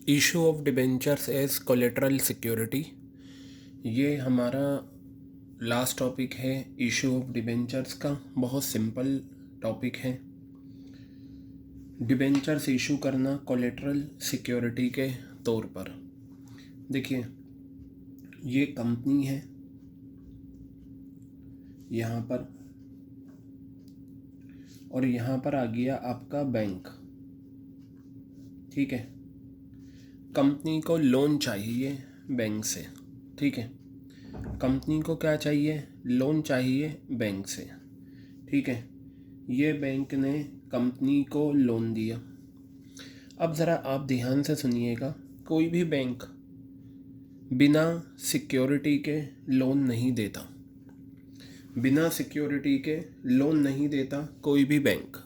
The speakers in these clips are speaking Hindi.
Issue of debentures as collateral security, ये हमारा लास्ट टॉपिक है। इशू ऑफ डिबेंचर्स का बहुत सिंपल टॉपिक है। डिबेंचर्स इशू करना कोलेटरल सिक्योरिटी के तौर पर। देखिए, ये कंपनी है यहाँ पर, और यहाँ पर आ गया आपका बैंक। ठीक है, कंपनी को लोन चाहिए बैंक से। ठीक है, कंपनी को क्या चाहिए? लोन चाहिए बैंक से। ठीक है, ये बैंक ने कंपनी को लोन दिया। अब ज़रा आप ध्यान से सुनिएगा, कोई भी बैंक बिना सिक्योरिटी के लोन नहीं देता। बिना सिक्योरिटी के लोन नहीं देता कोई भी बैंक।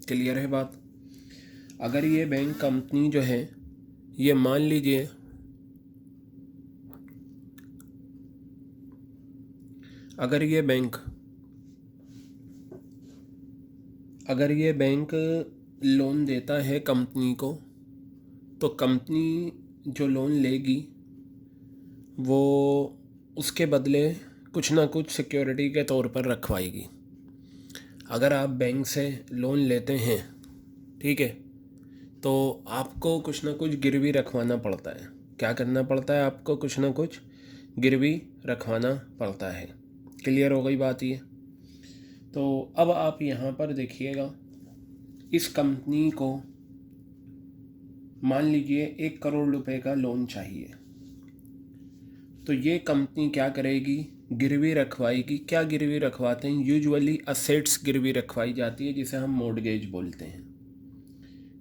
क्लियर है बात? अगर ये बैंक कंपनी जो है, ये मान लीजिए अगर ये बैंक लोन देता है कंपनी को, तो कंपनी जो लोन लेगी वो उसके बदले कुछ ना कुछ सिक्योरिटी के तौर पर रखवाएगी। अगर आप बैंक से लोन लेते हैं, ठीक है, तो आपको कुछ ना कुछ गिरवी रखवाना पड़ता है। क्या करना पड़ता है? आपको कुछ ना कुछ गिरवी रखवाना पड़ता है। क्लियर हो गई बात ये? तो अब आप यहाँ पर देखिएगा, इस कंपनी को मान लीजिए 1 करोड़ रुपए का लोन चाहिए, तो ये कंपनी क्या करेगी? गिरवी रखवाएगी। क्या गिरवी रखवाते हैं? यूजुअली असेट्स गिरवी रखवाई जाती है, जिसे हम मॉर्गेज बोलते हैं।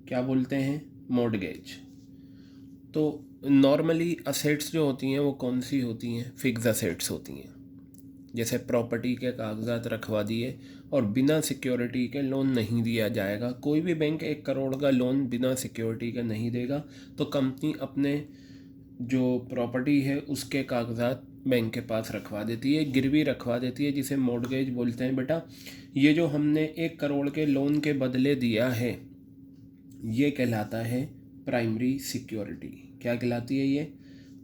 क्या बोलते हैं? मॉर्गेज। तो नॉर्मली असेट्स जो होती हैं वो कौन सी होती हैं? फिक्स असेट्स होती हैं। जैसे प्रॉपर्टी के कागजात रखवा दिए और बिना सिक्योरिटी के लोन नहीं दिया जाएगा। कोई भी बैंक 1 करोड़ का लोन बिना सिक्योरिटी के नहीं देगा। तो कंपनी अपने जो प्रॉपर्टी है उसके कागजात बैंक के पास रखवा देती है, गिरवी रखवा देती है, जिसे मॉर्गेज बोलते हैं। बेटा, ये जो हमने 1 करोड़ के लोन के बदले दिया है, ये कहलाता है प्राइमरी सिक्योरिटी। क्या कहलाती है ये?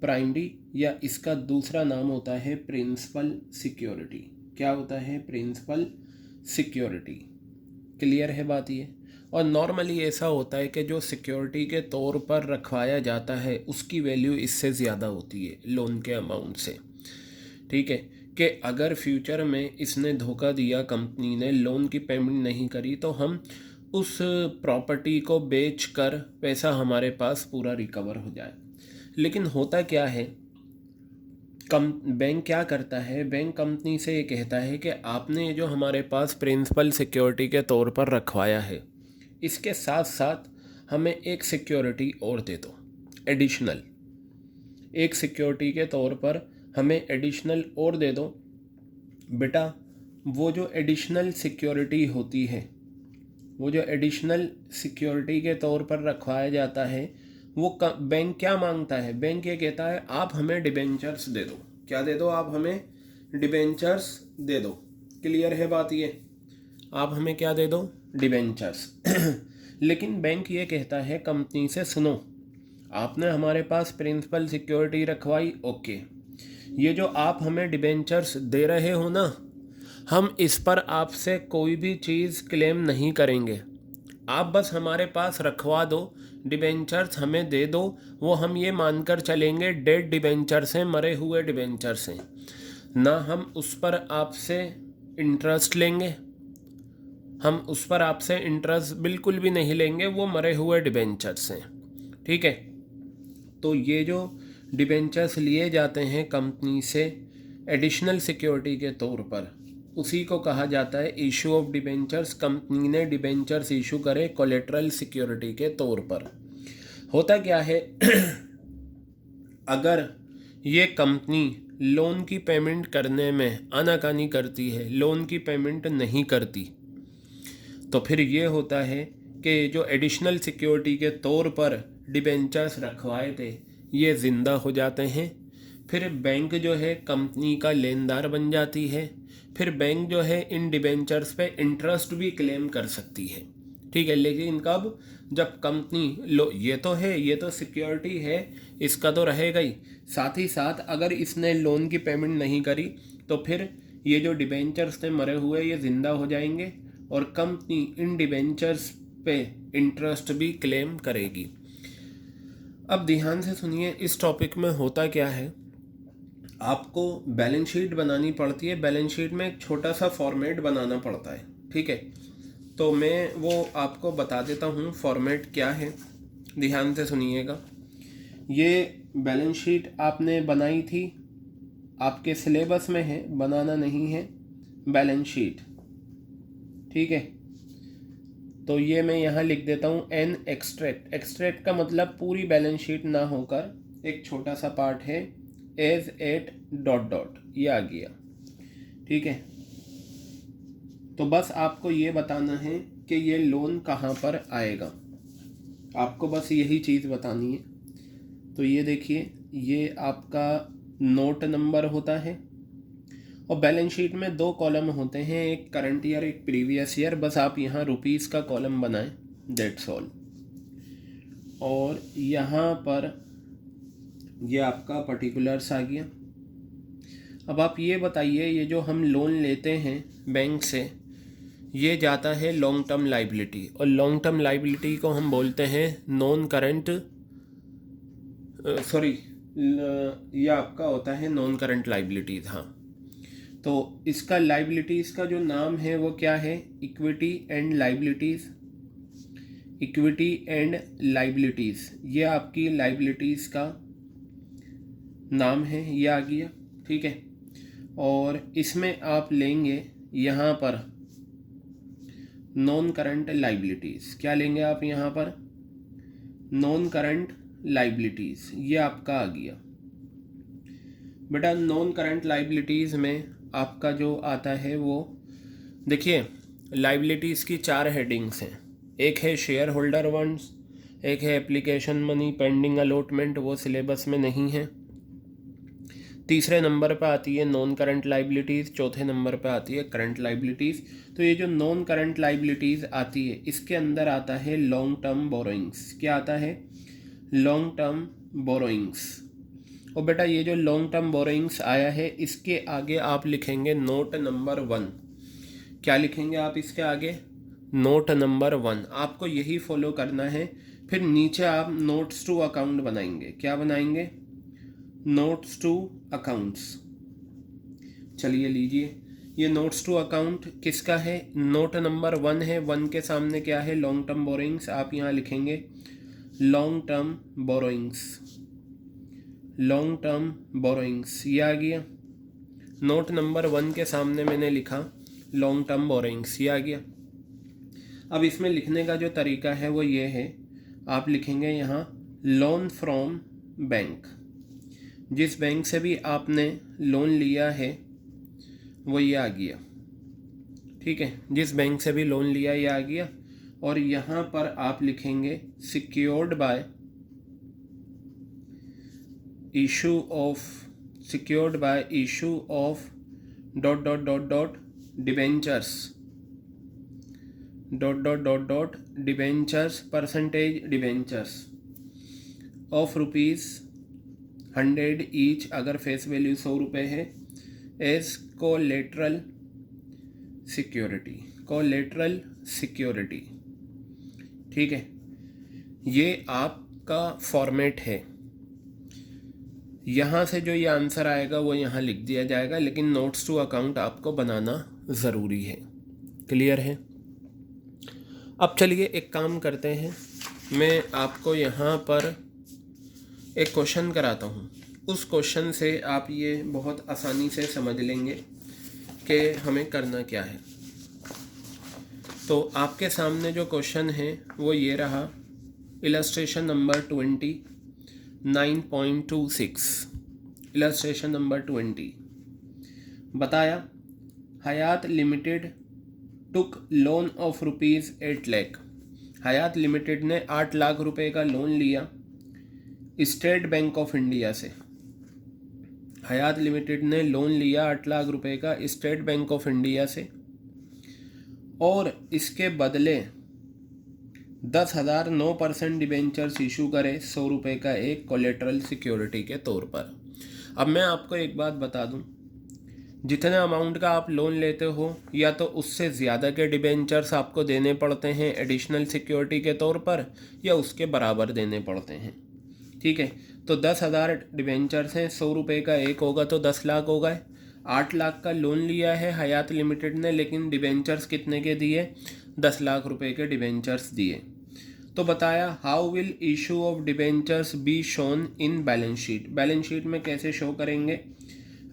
प्राइमरी, या इसका दूसरा नाम होता है प्रिंसिपल सिक्योरिटी। क्या होता है? Principal security. क्लियर है बात ये? और नॉर्मली ऐसा होता है कि जो सिक्योरिटी के तौर पर रखवाया जाता है उसकी वैल्यू इससे ज़्यादा होती है लोन के अमाउंट से। ठीक है, कि अगर फ्यूचर में इसने धोखा दिया, कंपनी ने लोन की पेमेंट नहीं करी, तो हम उस प्रॉपर्टी को बेचकर पैसा हमारे पास पूरा रिकवर हो जाए। लेकिन होता क्या है, बैंक क्या करता है? बैंक कंपनी से ये कहता है कि आपने जो हमारे पास प्रिंसिपल सिक्योरिटी के तौर पर रखवाया है, इसके साथ साथ हमें एक सिक्योरिटी और दे दो, एडिशनल। एक सिक्योरिटी के तौर पर हमें एडिशनल और दे दो। बेटा, वो जो एडिशनल सिक्योरिटी होती है, वो जो एडिशनल सिक्योरिटी के तौर पर रखवाया जाता है, वो बैंक क्या मांगता है? बैंक ये कहता है आप हमें डिबेंचर्स दे दो। क्या दे दो? आप हमें डिबेंचर्स दे दो। क्लियर है बात ये? आप हमें क्या दे दो? डिबेंचर्स। लेकिन बैंक ये कहता है कंपनी से, सुनो, आपने हमारे पास प्रिंसिपल सिक्योरिटी रखवाई, ओके, ये जो आप हमें डिबेंचर्स दे रहे हो ना, हम इस पर आपसे कोई भी चीज़ क्लेम नहीं करेंगे। आप बस हमारे पास रखवा दो, डिबेंचर्स हमें दे दो। वो हम ये मानकर चलेंगे डेड डिबेंचर्स हैं, मरे हुए डिबेंचर्स हैं ना। हम उस पर आपसे इंटरेस्ट लेंगे, हम उस पर आपसे इंटरेस्ट बिल्कुल भी नहीं लेंगे, वो मरे हुए डिबेंचर्स हैं। ठीक है, तो ये जो डिबेंचर्स लिए जाते हैं कंपनी से एडिशनल सिक्योरिटी के तौर पर, उसी को कहा जाता है इशू ऑफ डिबेंचर्स। कंपनी ने डिबेंचर्स इशू करे कोलेटरल सिक्योरिटी के तौर पर। होता क्या है, अगर ये कंपनी लोन की पेमेंट करने में आनाकानी करती है, लोन की पेमेंट नहीं करती, तो फिर ये होता है कि जो एडिशनल सिक्योरिटी के तौर पर डिबेंचर्स रखवाए थे, ये ज़िंदा हो जाते हैं। फिर बैंक जो है कंपनी का लेनदार बन जाती है। फिर बैंक जो है इन डिबेंचर्स पे इंटरेस्ट भी क्लेम कर सकती है। ठीक है। लेकिन कब, जब कंपनी लो, ये तो है, ये तो सिक्योरिटी है, इसका तो रहेगा ही। साथ ही साथ अगर इसने लोन की पेमेंट नहीं करी तो फिर ये जो डिबेंचर्स थे मरे हुए, ये ज़िंदा हो जाएंगे और कंपनी इन डिबेंचर्स पे इंटरेस्ट भी क्लेम करेगी। अब ध्यान से सुनिए, इस टॉपिक में होता क्या है, आपको बैलेंस शीट बनानी पड़ती है। बैलेंस शीट में एक छोटा सा फॉर्मेट बनाना पड़ता है, ठीक है। तो मैं वो आपको बता देता हूँ फॉर्मेट क्या है, ध्यान से सुनिएगा। ये बैलेंस शीट आपने बनाई थी, आपके सिलेबस में है, बनाना नहीं है बैलेंस शीट, ठीक है। तो ये मैं यहाँ लिख देता हूँ एन एक्सट्रैक्ट। एक्सट्रैक्ट का मतलब पूरी बैलेंस शीट ना होकर एक छोटा सा पार्ट है, एज एट डॉट डॉट, ये आ गया, ठीक है। तो बस आपको ये बताना है कि ये लोन कहाँ पर आएगा, आपको बस यही चीज़ बतानी है। तो ये देखिए, ये आपका नोट नंबर होता है और बैलेंस शीट में 2 कॉलम होते हैं, एक करंट ईयर, एक प्रीवियस ईयर। बस आप यहाँ रुपीज़ का कॉलम बनाएं, दैट्स ऑल। और यहाँ पर ये आपका पर्टिकुलर्स आ गया। अब आप ये बताइए, ये जो हम लोन लेते हैं बैंक से, ये जाता है लॉन्ग टर्म लाइबिलिटी, और लॉन्ग टर्म लाइबिलिटी को हम बोलते हैं नॉन करंट, सॉरी, ये आपका होता है नॉन करंट लाइबिलिटीज़। हाँ, तो इसका लाइबिलिटीज़ का जो नाम है वो क्या है, equity and liabilities. Equity and liabilities, ये आपकी लाइबिलिटीज़ का नाम है, ये आ गया, ठीक है। और इसमें आप लेंगे यहाँ पर नॉन करंट लाइबिलिटीज़। क्या लेंगे आप यहाँ पर, नॉन करंट लाइबिलिटीज़, ये आपका आ गया। बेटा नॉन करंट लाइबिलिटीज़ में आपका जो आता है वो, देखिए लाइबिलिटीज़ की 4 हेडिंग्स हैं। एक है शेयर होल्डर फंड्स, एक है एप्लीकेशन मनी पेंडिंग अलॉटमेंट, वो सिलेबस में नहीं है। तीसरे नंबर पर आती है नॉन करंट लाइबिलिटीज़, चौथे नंबर पर आती है करंट लाइबिलिटीज़। तो ये जो नॉन करंट लाइबिलिटीज़ आती है, इसके अंदर आता है लॉन्ग टर्म बोरोइंग्स। क्या आता है, लॉन्ग टर्म बोरोइंग्स। और बेटा ये जो लॉन्ग टर्म बोरोइंग्स आया है, इसके आगे आप लिखेंगे नोट नंबर 1। क्या लिखेंगे आप इसके आगे, नोट नंबर 1। आपको यही फॉलो करना है। फिर नीचे आप नोट्स टू अकाउंट बनाएंगे। क्या बनाएंगे, नोट्स टू अकाउंट्स। चलिए लीजिए, ये नोट्स टू अकाउंट किसका है, नोट नंबर 1 है। 1 के सामने क्या है, लॉन्ग टर्म बोरोइंग्स। आप यहाँ लिखेंगे long term borrowings, long term borrowings, ये आ गया। नोट नंबर 1 के सामने मैंने लिखा लॉन्ग टर्म बोरोइंग्स, ये आ गया। अब इसमें लिखने का जो तरीका है वो ये है, आप लिखेंगे यहाँ लोन फ्रॉम बैंक। जिस बैंक से भी आपने लोन लिया है वो ये आ गया, ठीक है। जिस बैंक से भी लोन लिया ये आ गया। और यहाँ पर आप लिखेंगे secured by issue of, secured by issue of dot dot dot dot debentures, dot dot dot dot debentures, percentage debentures of ₹100 each, अगर फेस वैल्यू 100 रुपये है, as collateral security, collateral security, ठीक है। ये आपका फॉर्मेट है। यहाँ से जो ये आंसर आएगा वो यहाँ लिख दिया जाएगा, लेकिन नोट्स टू अकाउंट आपको बनाना ज़रूरी है। क्लियर है। अब चलिए एक काम करते हैं, मैं आपको यहाँ पर एक क्वेश्चन कराता हूँ। उस क्वेश्चन से आप ये बहुत आसानी से समझ लेंगे कि हमें करना क्या है। तो आपके सामने जो क्वेश्चन है वो ये रहा, इलस्ट्रेशन नंबर 29.26। इलस्ट्रेशन नंबर 20 बताया, Hayat limited took loan of ₹8 lakh. Hayat limited ने 8 लाख रुपए का लोन लिया स्टेट बैंक ऑफ इंडिया से। हयात लिमिटेड ने लोन लिया 8 लाख रुपए का स्टेट बैंक ऑफ इंडिया से, और इसके बदले 10,000 9% डिबेंचर्स इशू करे 100 रुपये का एक कोलेटरल सिक्योरिटी के तौर पर। अब मैं आपको एक बात बता दूं, जितने अमाउंट का आप लोन लेते हो या तो उससे ज़्यादा के डिबेंचर्स आपको देने पड़ते हैं एडिशनल सिक्योरिटी के तौर पर, या उसके बराबर देने पड़ते हैं। ठीक है, तो 10,000 डिबेंचर्स हैं, 100 रुपये का एक होगा तो 10 लाख हो गए। 8 लाख का लोन लिया है हयात लिमिटेड ने, लेकिन डिबेंचर्स कितने के दिए? 10 लाख रुपए के डिबेंचर्स दिए। तो बताया how will issue of debentures be shown in balance sheet. Balance sheet में कैसे शो करेंगे?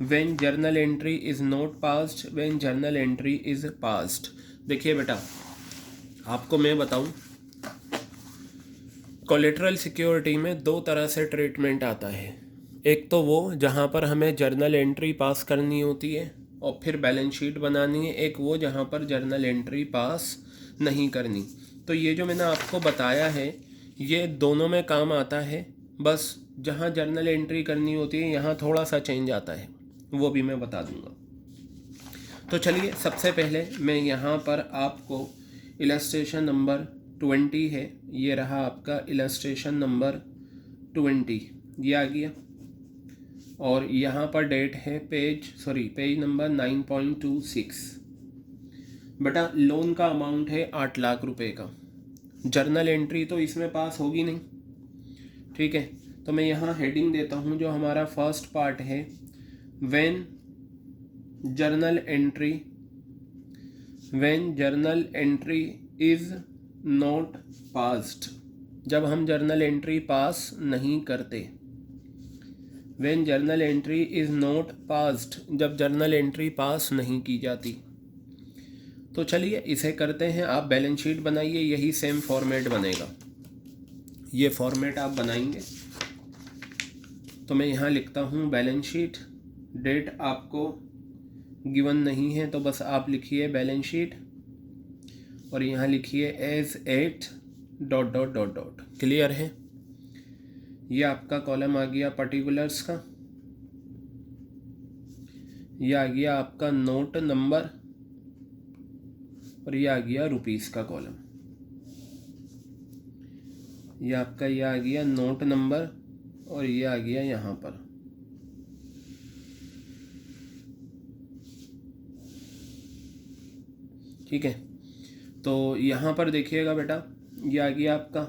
When journal entry is not passed, when journal entry is passed. देखिए बेटा, आपको मैं बताऊं, कोलेटरल सिक्योरिटी में दो तरह से ट्रीटमेंट आता है। एक तो वो जहाँ पर हमें जर्नल एंट्री पास करनी होती है और फिर बैलेंस शीट बनानी है, एक वो जहाँ पर जर्नल एंट्री पास नहीं करनी। तो ये जो मैंने आपको बताया है ये दोनों में काम आता है, बस जहाँ जर्नल एंट्री करनी होती है यहाँ थोड़ा सा चेंज आता है, वो भी मैं बता दूंगा। तो चलिए, सबसे पहले मैं यहाँ पर आपको इलस्ट्रेशन नंबर 20 है, ये रहा आपका इलस्ट्रेशन नंबर 20, ये आ गया। और यहाँ पर डेट है पेज नंबर 9.26। बेटा, लोन का अमाउंट है 8 लाख रुपए का। जर्नल एंट्री तो इसमें पास होगी नहीं, ठीक है। तो मैं यहाँ हेडिंग देता हूँ, जो हमारा फर्स्ट पार्ट है, when journal entry is not passed, जब हम जर्नल एंट्री पास नहीं करते। When journal entry is not passed, जब जर्नल एंट्री पास नहीं की जाती। तो चलिए इसे करते हैं। आप बैलेंस शीट बनाइए, यही सेम फॉर्मेट बनेगा, ये फॉर्मेट आप बनाएंगे। तो मैं यहाँ लिखता हूँ बैलेंस शीट, डेट आपको गिवन नहीं है तो बस आप लिखिए बैलेंस शीट और यहाँ लिखिए एज एट ... क्लियर है? ये आपका कॉलम आ गया पर्टिकुलर्स का, ये आ गया आपका नोट नंबर और ये आ गया रुपीस का कॉलम। ये आपका ये आ गया नोट नंबर और ये आ गया यहाँ पर। ठीक है, तो यहाँ पर देखिएगा बेटा, ये आ गया आपका।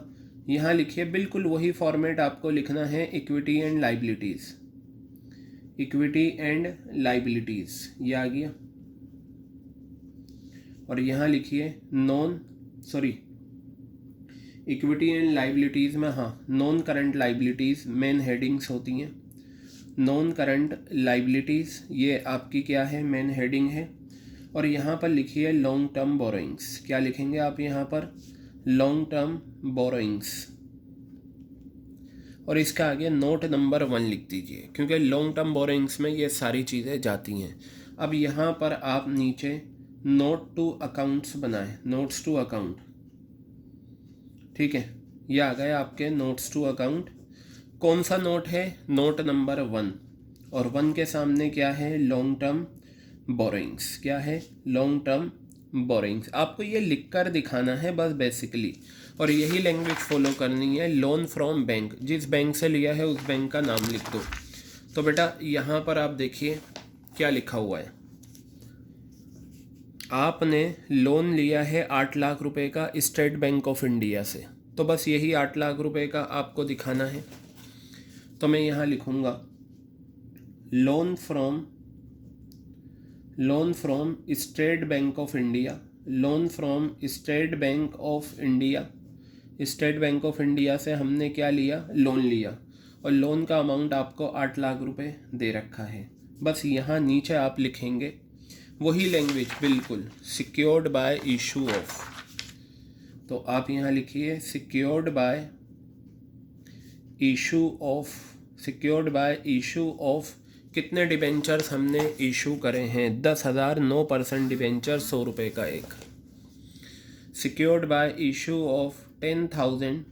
यहाँ लिखिए बिल्कुल वही फॉर्मेट आपको लिखना है, equity and liabilities, equity and liabilities, ये आ गया। और यहाँ लिखिए इक्विटी एंड लाइबिलिटीज़ में, हाँ, non current liabilities main headings होती हैं। नॉन करंट लाइबिलिटीज़ ये आपकी क्या है? मेन हेडिंग है। और यहाँ पर लिखिए लॉन्ग टर्म बोरोइंग्स। क्या लिखेंगे आप यहाँ पर? Long term borrowings. और इसका आगे नोट नंबर 1 लिख दीजिए, क्योंकि लॉन्ग टर्म बोरोइंग्स में ये सारी चीज़ें जाती हैं। अब यहाँ पर आप नीचे नोट टू अकाउंट्स बनाएं, नोट्स टू अकाउंट। ठीक है, ये आ गए आपके नोट्स टू अकाउंट। कौन सा नोट है? नोट नंबर 1, और 1 के सामने क्या है? Long term borrowings. क्या है? Long term borrowings. आपको ये लिख कर दिखाना है बस बेसिकली, और यही लैंग्वेज फॉलो करनी है। लोन फ्रॉम बैंक, जिस बैंक से लिया है उस बैंक का नाम लिख दो। तो बेटा यहाँ पर आप देखिए क्या लिखा हुआ है। आपने लोन लिया है 8 लाख रुपए का स्टेट बैंक ऑफ इंडिया से, तो बस यही 8 लाख रुपए का आपको दिखाना है। तो मैं यहाँ लिखूँगा loan from state bank of India, loan from state bank of India. State bank of India से हमने क्या लिया? लोन लिया, और लोन का अमाउंट आपको 8 लाख रुपए दे रखा है। बस यहाँ नीचे आप लिखेंगे वही लैंग्वेज बिल्कुल, सिक्योर्ड बाय इशू ऑफ। तो आप यहाँ लिखिए सिक्योर्ड बाय इशू ऑफ कितने डिबेंचर्स हमने इशू करे हैं? 10,000 9% डिबेंचर 100 रुपये का एक। Secured by issue of 10,000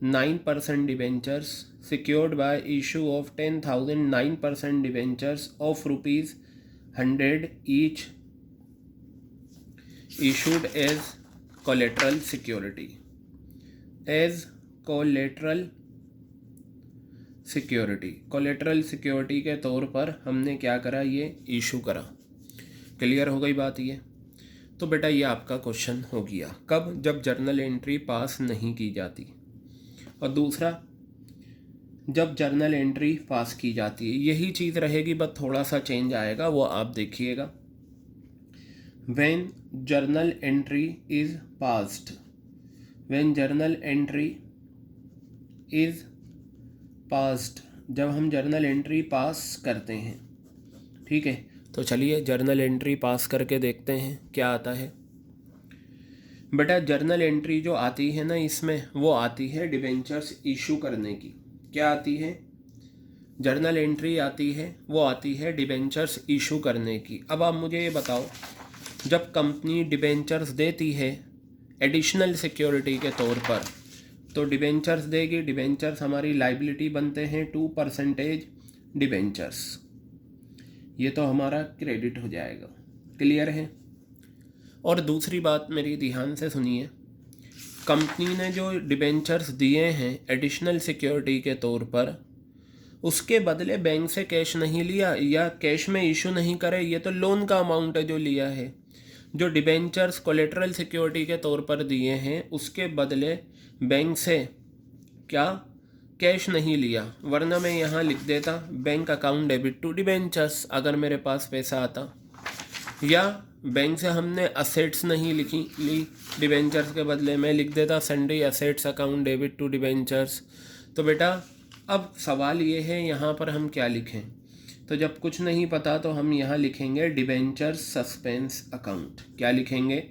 9% debentures, secured by issue of 10,000 9% debentures of ₹100 each, issued as collateral security, as collateral security. Collateral security के तौर पर हमने क्या करा, ये इशू करा। क्लियर हो गई बात ये। तो बेटा ये आपका क्वेश्चन हो गया। कब? जब जर्नल एंट्री पास नहीं की जाती। और दूसरा, जब जर्नल एंट्री पास की जाती है, यही चीज़ रहेगी, बस थोड़ा सा चेंज आएगा, वो आप देखिएगा। When journal entry is passed, when journal entry is passed, जब हम जर्नल एंट्री पास करते हैं। ठीक है, तो चलिए जर्नल एंट्री पास करके देखते हैं क्या आता है। बेटा जर्नल एंट्री जो आती है ना, इसमें वो आती है डिबेंचर्स इशू करने की। क्या आती है? जर्नल एंट्री आती है, वो आती है डिबेंचर्स इशू करने की। अब आप मुझे ये बताओ, जब कंपनी डिबेंचर्स देती है एडिशनल सिक्योरिटी के तौर पर, तो डिबेंचर्स देगी, डिबेंचर्स हमारी लाइबिलिटी बनते हैं 2% डिबेंचर्स, ये तो हमारा क्रेडिट हो जाएगा। क्लियर है? और दूसरी बात मेरी ध्यान से सुनिए, कंपनी ने जो डिबेंचर्स दिए हैं एडिशनल सिक्योरिटी के तौर पर, उसके बदले बैंक से कैश नहीं लिया या कैश में इशू नहीं करे, ये तो लोन का अमाउंट है जो लिया है। जो डिबेंचर्स कोलेटरल सिक्योरिटी के तौर पर दिए हैं, उसके बदले बैंक से क्या कैश नहीं लिया, वरना मैं यहाँ लिख देता bank account debit to debentures अगर मेरे पास पैसा आता। या बैंक से हमने असेट्स नहीं ली डिबेंचर्स के बदले, मैं लिख देता sundry assets account debit to debentures. तो बेटा अब सवाल ये है यहाँ पर हम क्या लिखें। तो जब कुछ नहीं पता तो हम यहाँ लिखेंगे डिबेंचर्स सस्पेंस अकाउंट। क्या लिखेंगे?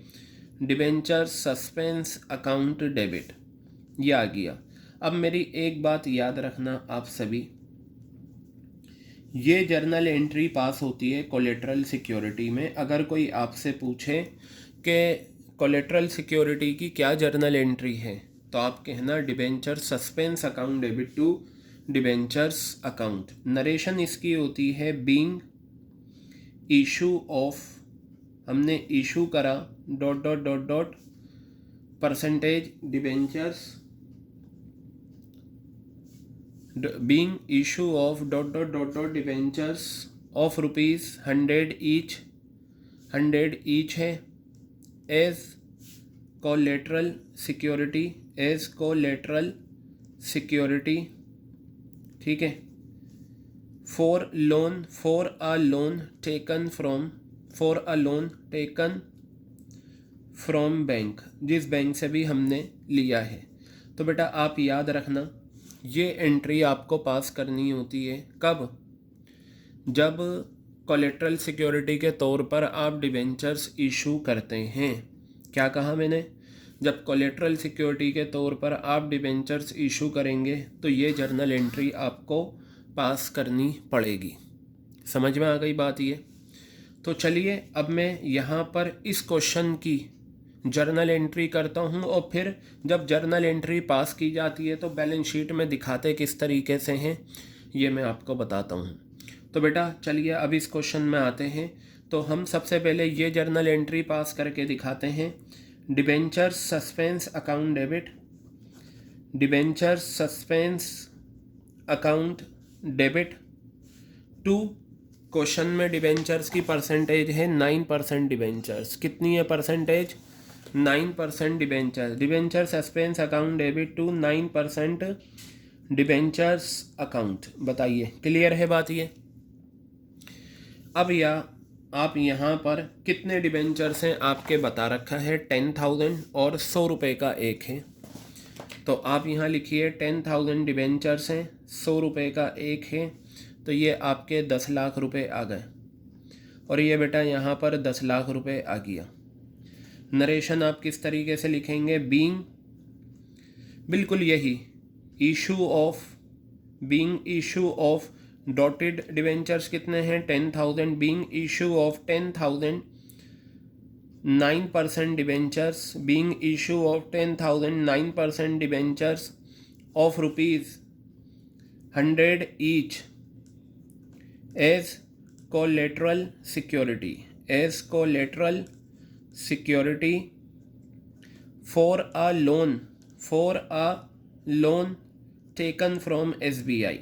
Debentures suspense account debit. ये आ गया। अब मेरी एक बात याद रखना आप सभी, ये जर्नल एंट्री पास होती है कोलेटरल सिक्योरिटी में। अगर कोई आपसे पूछे कि कोलेटरल सिक्योरिटी की क्या जर्नल एंट्री है, तो आप कहना debenture suspense account debit to debentures account. Narration इसकी होती है बीइंग इशू ऑफ, हमने इशू करा dot dot dot dot percentage debentures, being issue of dot dot dot dot debentures of rupees 100 each है as collateral security, as collateral security। ठीक है, for a loan taken from bank, जिस बैंक से भी हमने लिया है। तो बेटा आप याद रखना, ये एंट्री आपको पास करनी होती है कब? जब कोलेटरल सिक्योरिटी के तौर पर आप डिबेंचर्स इशू करते हैं। क्या कहा मैंने? जब कोलेटरल सिक्योरिटी के तौर पर आप डिबेंचर्स इशू करेंगे तो ये जर्नल एंट्री आपको पास करनी पड़ेगी। समझ में आ गई बात ये? तो चलिए अब मैं यहाँ पर इस क्वेश्चन की जर्नल एंट्री करता हूँ, और फिर जब जर्नल एंट्री पास की जाती है तो बैलेंस शीट में दिखाते किस तरीके से हैं ये मैं आपको बताता हूँ। तो बेटा चलिए अब इस क्वेश्चन में आते हैं। तो हम सबसे पहले ये जर्नल एंट्री पास करके दिखाते हैं। Debentures suspense account debit, debentures suspense account debit to, question में डिबेंचर्स की परसेंटेज है 9% डिबेंचर्स। कितनी है percentage? 9% debentures. Debenture suspense account debit to 9% debentures account. बताइए क्लियर है बात ये? अब आप यहाँ पर कितने डिबेंचर्स हैं आपके बता रखा है 10,000 और 100 रुपये का एक है। तो आप यहाँ लिखिए 10,000 डिबेंचर्स हैं, 100 रुपये का एक है, तो ये आपके 10 लाख रुपए आ गए। और ये बेटा यहाँ पर 10 लाख रुपए आ गया। नरेशन आप किस तरीके से लिखेंगे? बीइंग, बिल्कुल यही, being issue of dotted debentures कितने हैं? 10,000, being issue of 10,000 9% debentures, being issue of 10,000 9% debentures of rupees 100 each as collateral security, as collateral security for a loan taken from SBI,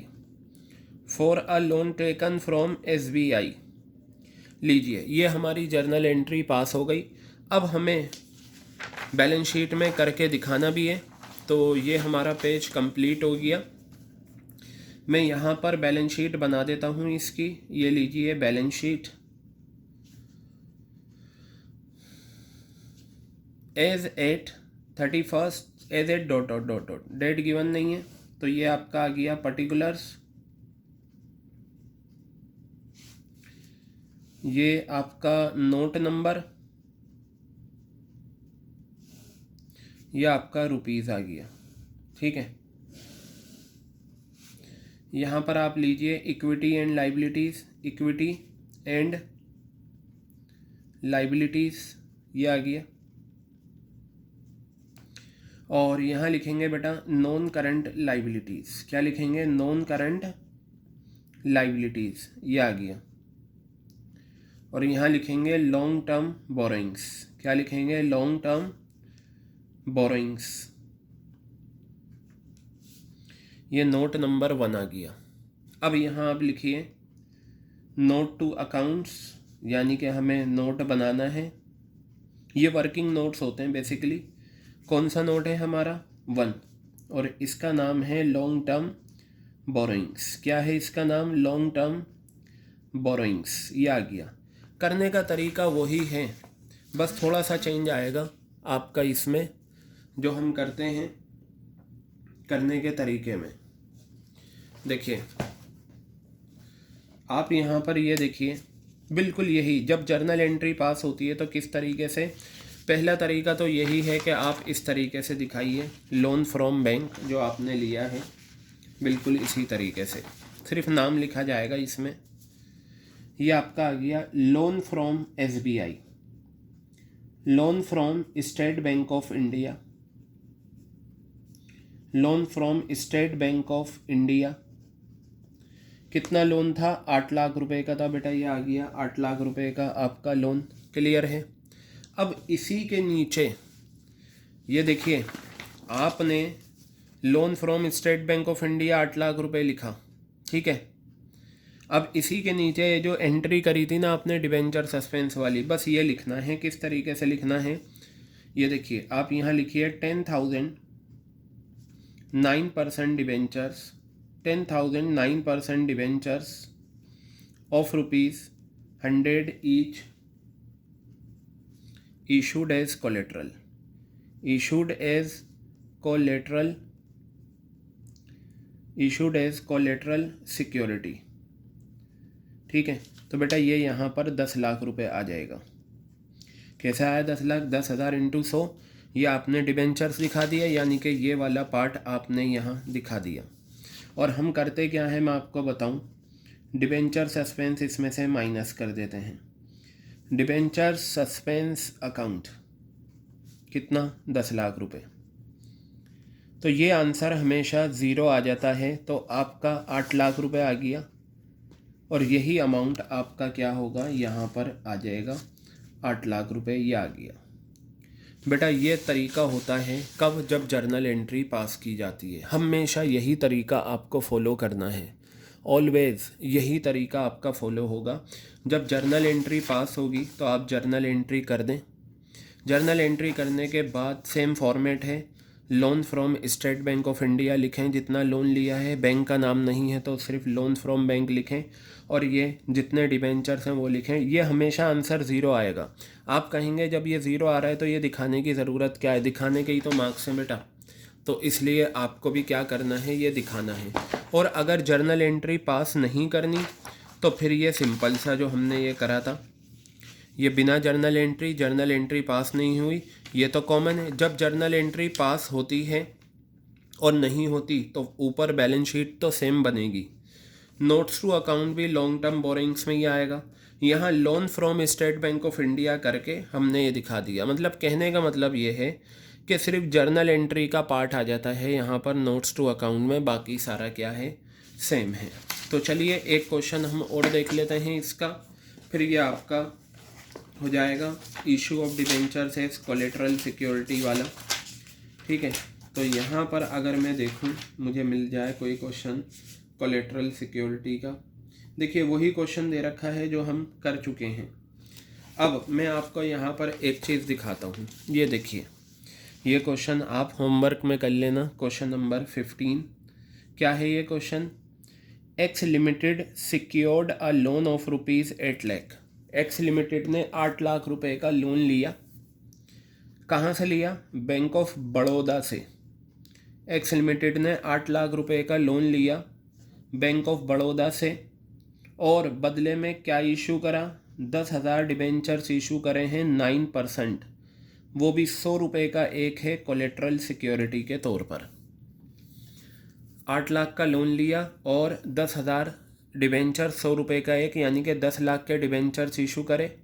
for a loan taken from SBI। लीजिए, ये हमारी जर्नल एंट्री पास हो गई। अब हमें बैलेंस शीट में करके दिखाना भी है, तो ये हमारा पेज कंप्लीट हो गया। मैं यहाँ पर बैलेंस शीट बना देता हूँ इसकी। ये लीजिए balance sheet. As at 31 as at dot dot dot dot, date given नहीं है, तो ये आपका आ गया पर्टिकुलर्स। ये आपका नोट नंबर, ये आपका रुपीज़ आ गया। ठीक है, यहाँ पर आप लीजिए equity and liabilities, equity and liabilities, ये आ गया। और यहाँ लिखेंगे बेटा नॉन करंट लाइबिलिटीज़। क्या लिखेंगे? नॉन करंट लाइबिलिटीज़, ये आ गया। और यहाँ लिखेंगे लॉन्ग टर्म बोरोइंग्स। क्या लिखेंगे? Long term borrowings. ये नोट नंबर 1 आ गया। अब यहाँ आप लिखिए नोट टू अकाउंट्स, यानी कि हमें नोट बनाना है। ये वर्किंग नोट्स होते हैं बेसिकली। कौन सा नोट है हमारा? 1, और इसका नाम है लॉन्ग टर्म बोरोइंग्स। क्या है इसका नाम? लॉन्ग टर्म बोरोइंग्स, ये आ गया। करने का तरीका वही है, बस थोड़ा सा चेंज आएगा आपका इसमें जो हम करते हैं करने के तरीके में। देखिए आप यहाँ पर ये देखिए, बिल्कुल यही जब जर्नल एंट्री पास होती है तो किस तरीके से, पहला तरीका तो यही है कि आप इस तरीके से दिखाइए लोन फ्रॉम बैंक जो आपने लिया है, बिल्कुल इसी तरीके से, सिर्फ नाम लिखा जाएगा इसमें। ये आपका आ गया loan from SBI, loan from state bank of India, loan from state bank of India. कितना लोन था? 8 लाख रुपए का था बेटा, ये आ गया 8 लाख रुपए का आपका लोन। क्लियर है? अब इसी के नीचे ये देखिए, आपने loan from state bank of India 8 lakh रुपए लिखा, ठीक है। अब इसी के नीचे ये जो एंट्री करी थी ना आपने डिबेंचर सस्पेंस वाली, बस ये लिखना है। किस तरीके से लिखना है ये देखिए, आप यहाँ लिखिए 10,000 9% debentures, 10,000 9% debentures of ₹100 each issued as collateral, issued as collateral, issued as collateral security। ठीक है, तो बेटा ये यहाँ पर 10 लाख रुपए आ जाएगा। कैसे आया 10 लाख? 10,000 × 100, ये आपने डिबेंचर्स दिखा दिया, यानी कि ये वाला पार्ट आपने यहाँ दिखा दिया। और हम करते क्या है मैं आपको बताऊँ, डिबेंचर सस्पेंस इसमें से माइनस कर देते हैं। डिबेंचर सस्पेंस अकाउंट कितना? 10 लाख रुपए। तो ये आंसर हमेशा 0 आ जाता है, तो आपका 8 लाख रुपए आ गया, और यही अमाउंट आपका क्या होगा यहाँ पर आ जाएगा 8 लाख रुपए, ये आ गया। बेटा ये तरीका होता है कब? जब जर्नल एंट्री पास की जाती है। हमेशा यही तरीका आपको फॉलो करना है, ऑलवेज़ यही तरीका आपका फॉलो होगा। जब जर्नल एंट्री पास होगी तो आप जर्नल एंट्री कर दें। जर्नल एंट्री करने के बाद सेम फॉर्मेट है, loan from state bank of India लिखें, जितना लोन लिया है, बैंक का नाम नहीं है तो सिर्फ लोन फ्रॉम बैंक लिखें, और ये जितने डिबेंचर्स हैं वो लिखें। ये हमेशा आंसर 0 आएगा। आप कहेंगे जब ये 0 आ रहा है तो ये दिखाने की ज़रूरत क्या है? दिखाने के ही तो मार्क्स हैं बेटा, तो इसलिए आपको भी क्या करना है, ये दिखाना है। और अगर जर्नल एंट्री पास नहीं करनी तो फिर ये सिंपल सा जो हमने ये करा था, ये बिना जर्नल एंट्री पास नहीं हुई, ये तो कॉमन है। जब जर्नल एंट्री पास होती है और नहीं होती तो ऊपर बैलेंस शीट तो सेम बनेगी। नोट्स टू अकाउंट भी लॉन्ग टर्म बोरिंग्स में ही आएगा। यहाँ loan from state bank of India करके हमने ये दिखा दिया। मतलब कहने का मतलब ये है कि सिर्फ जर्नल एंट्री का पार्ट आ जाता है यहाँ पर नोट्स टू अकाउंट में, बाकी सारा क्या है, सेम है। तो चलिए एक क्वेश्चन हम और देख लेते हैं इसका, फिर ये आपका हो जाएगा issue of debentures as collateral security वाला। ठीक है। तो यहाँ पर अगर मैं देखूँ मुझे मिल जाए कोई क्वेश्चन कोलेटरल सिक्योरिटी का, देखिए वही क्वेश्चन दे रखा है जो हम कर चुके हैं। अब मैं आपको यहाँ पर एक चीज़ दिखाता हूँ, ये देखिए ये क्वेश्चन आप होमवर्क में कर लेना। क्वेश्चन नंबर 15 क्या है ये question? X limited secured a loan of ₹8 lakh. X limited ने 8 लाख रुपए का लोन लिया। कहाँ से लिया? बैंक ऑफ बड़ौदा से। एक्स लिमिटेड ने 8 लाख रुपए का लोन लिया बैंक ऑफ बड़ौदा से, और बदले में क्या इशू करा? 10,000 डिबेंचर्स इशू करे हैं 9%, वो भी 100 रुपये का एक है कोलेट्रल सिक्योरिटी के तौर पर। 8 लाख का लोन लिया और 10,000 डिबेंचर 100 रुपये का एक, यानी कि 10 लाख के डिबेंचर्स इशू करे।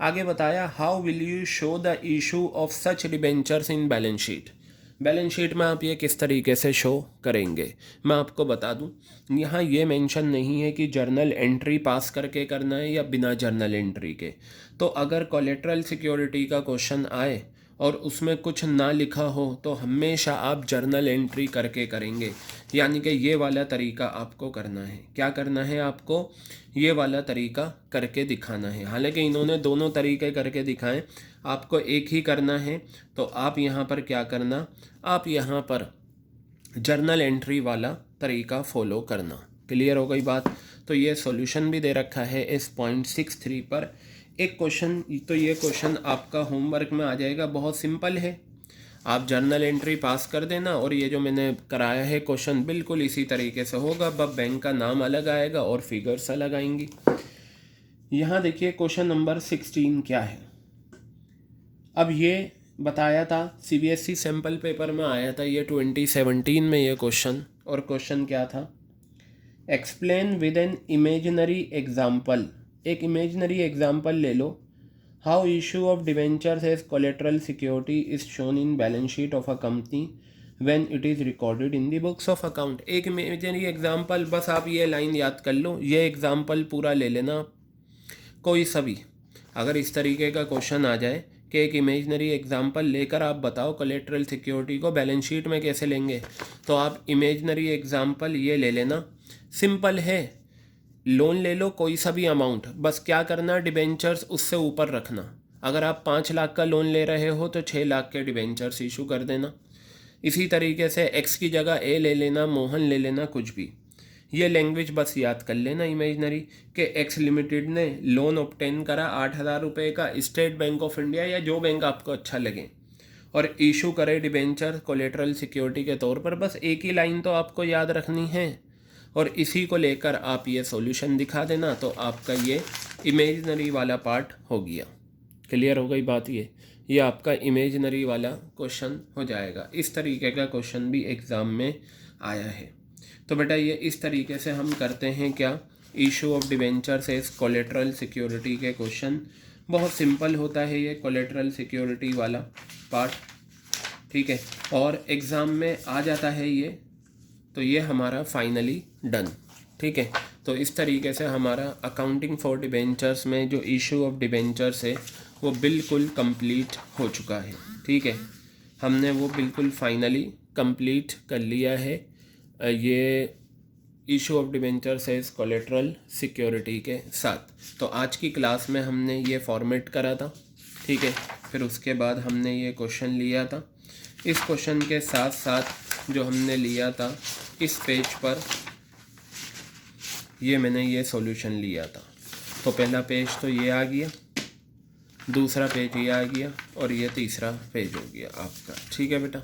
आगे बताया how will you show the issue of such debentures in balance sheet. Balance sheet में आप ये किस तरीके से शो करेंगे, मैं आपको बता दूं। यहाँ ये मेंशन नहीं है कि जर्नल एंट्री पास करके करना है या बिना जर्नल एंट्री के। तो अगर कोलेटरल सिक्योरिटी का क्वेश्चन आए और उसमें कुछ ना लिखा हो तो हमेशा आप जर्नल एंट्री करके करेंगे, यानी कि ये वाला तरीका आपको करना है। क्या करना है आपको? ये वाला तरीका करके दिखाना है। हालांकि इन्होंने दोनों तरीके करके दिखाएं, आपको एक ही करना है। तो आप यहाँ पर क्या करना, आप यहाँ पर जर्नल एंट्री वाला तरीका फॉलो करना। क्लियर हो गई बात? तो ये सॉल्यूशन भी दे रखा है इस पॉइंट 63 पर एक क्वेश्चन। तो ये क्वेश्चन आपका होमवर्क में आ जाएगा, बहुत सिंपल है। आप जर्नल एंट्री पास कर देना और ये जो मैंने कराया है क्वेश्चन बिल्कुल इसी तरीके से होगा, बस बैंक का नाम अलग आएगा और फिगर्स अलग आएंगी। यहाँ देखिए क्वेश्चन नंबर 16 क्या है। अब ये बताया था CBSE सैम्पल पेपर में आया था ये 2017 में ये क्वेश्चन, और क्वेश्चन क्या था? Explain with an imaginary example. एक इमेजिनरी एग्जाम्पल ले लो। How issue of debentures as collateral security is shown in balance sheet of a company when it is recorded in the books of account. एक इमेजिनरी एग्जाम्पल, बस आप ये लाइन याद कर लो, ये एग्जाम्पल पूरा ले लेना कोई सभी। अगर इस तरीके का क्वेश्चन आ जाए कि एक इमेजिनरी एग्जाम्पल लेकर आप बताओ कोलेट्रल सिक्योरिटी को बैलेंस शीट में कैसे लेंगे, तो आप इमेजिनरी एग्जाम्पल ये ले लेना। सिंपल है, लोन ले लो कोई सा भी अमाउंट, बस क्या करना, डिबेंचर्स उससे ऊपर रखना। अगर आप 5 लाख का लोन ले रहे हो तो 6 लाख के डिबेंचर्स इशू कर देना। इसी तरीके से एक्स की जगह ए ले लेना, मोहन ले लेना, कुछ भी। ये लैंग्वेज बस याद कर लेना इमेजिनरी के एक्स लिमिटेड ने लोन ऑब्टेन करा 8,000 रुपये का स्टेट बैंक ऑफ इंडिया या जो बैंक आपको अच्छा लगे, और इशू करे डिबेंचर कोलेट्रल सिक्योरिटी के तौर पर। बस एक ही लाइन तो आपको याद रखनी है और इसी को लेकर आप ये सॉल्यूशन दिखा देना, तो आपका ये इमेजिनरी वाला पार्ट हो गया। क्लियर हो गई बात? ये आपका इमेजिनरी वाला क्वेश्चन हो जाएगा। इस तरीके का क्वेश्चन भी एग्ज़ाम में आया है। तो बेटा ये इस तरीके से हम करते हैं क्या, issue of debentures as collateral security के क्वेश्चन। बहुत सिंपल होता है ये कोलेट्रल सिक्योरिटी वाला पार्ट, ठीक है, और एग्ज़ाम में आ जाता है ये। तो ये हमारा फाइनली डन, ठीक है। तो इस तरीके से हमारा अकाउंटिंग फॉर डिबेंचर्स में जो इशू ऑफ डिबेंचर्स है वो बिल्कुल कंप्लीट हो चुका है, ठीक है। हमने वो बिल्कुल फाइनली कंप्लीट कर लिया है ये issue of debentures as collateral security के साथ। तो आज की क्लास में हमने ये फॉर्मेट करा था, ठीक है। फिर उसके बाद हमने ये क्वेश्चन लिया था। इस क्वेश्चन के साथ साथ जो हमने लिया था इस पेज पर ये मैंने ये सॉल्यूशन लिया था। तो पहला पेज तो ये आ गया, दूसरा पेज ये आ गया और ये तीसरा पेज हो गया आपका, ठीक है बेटा।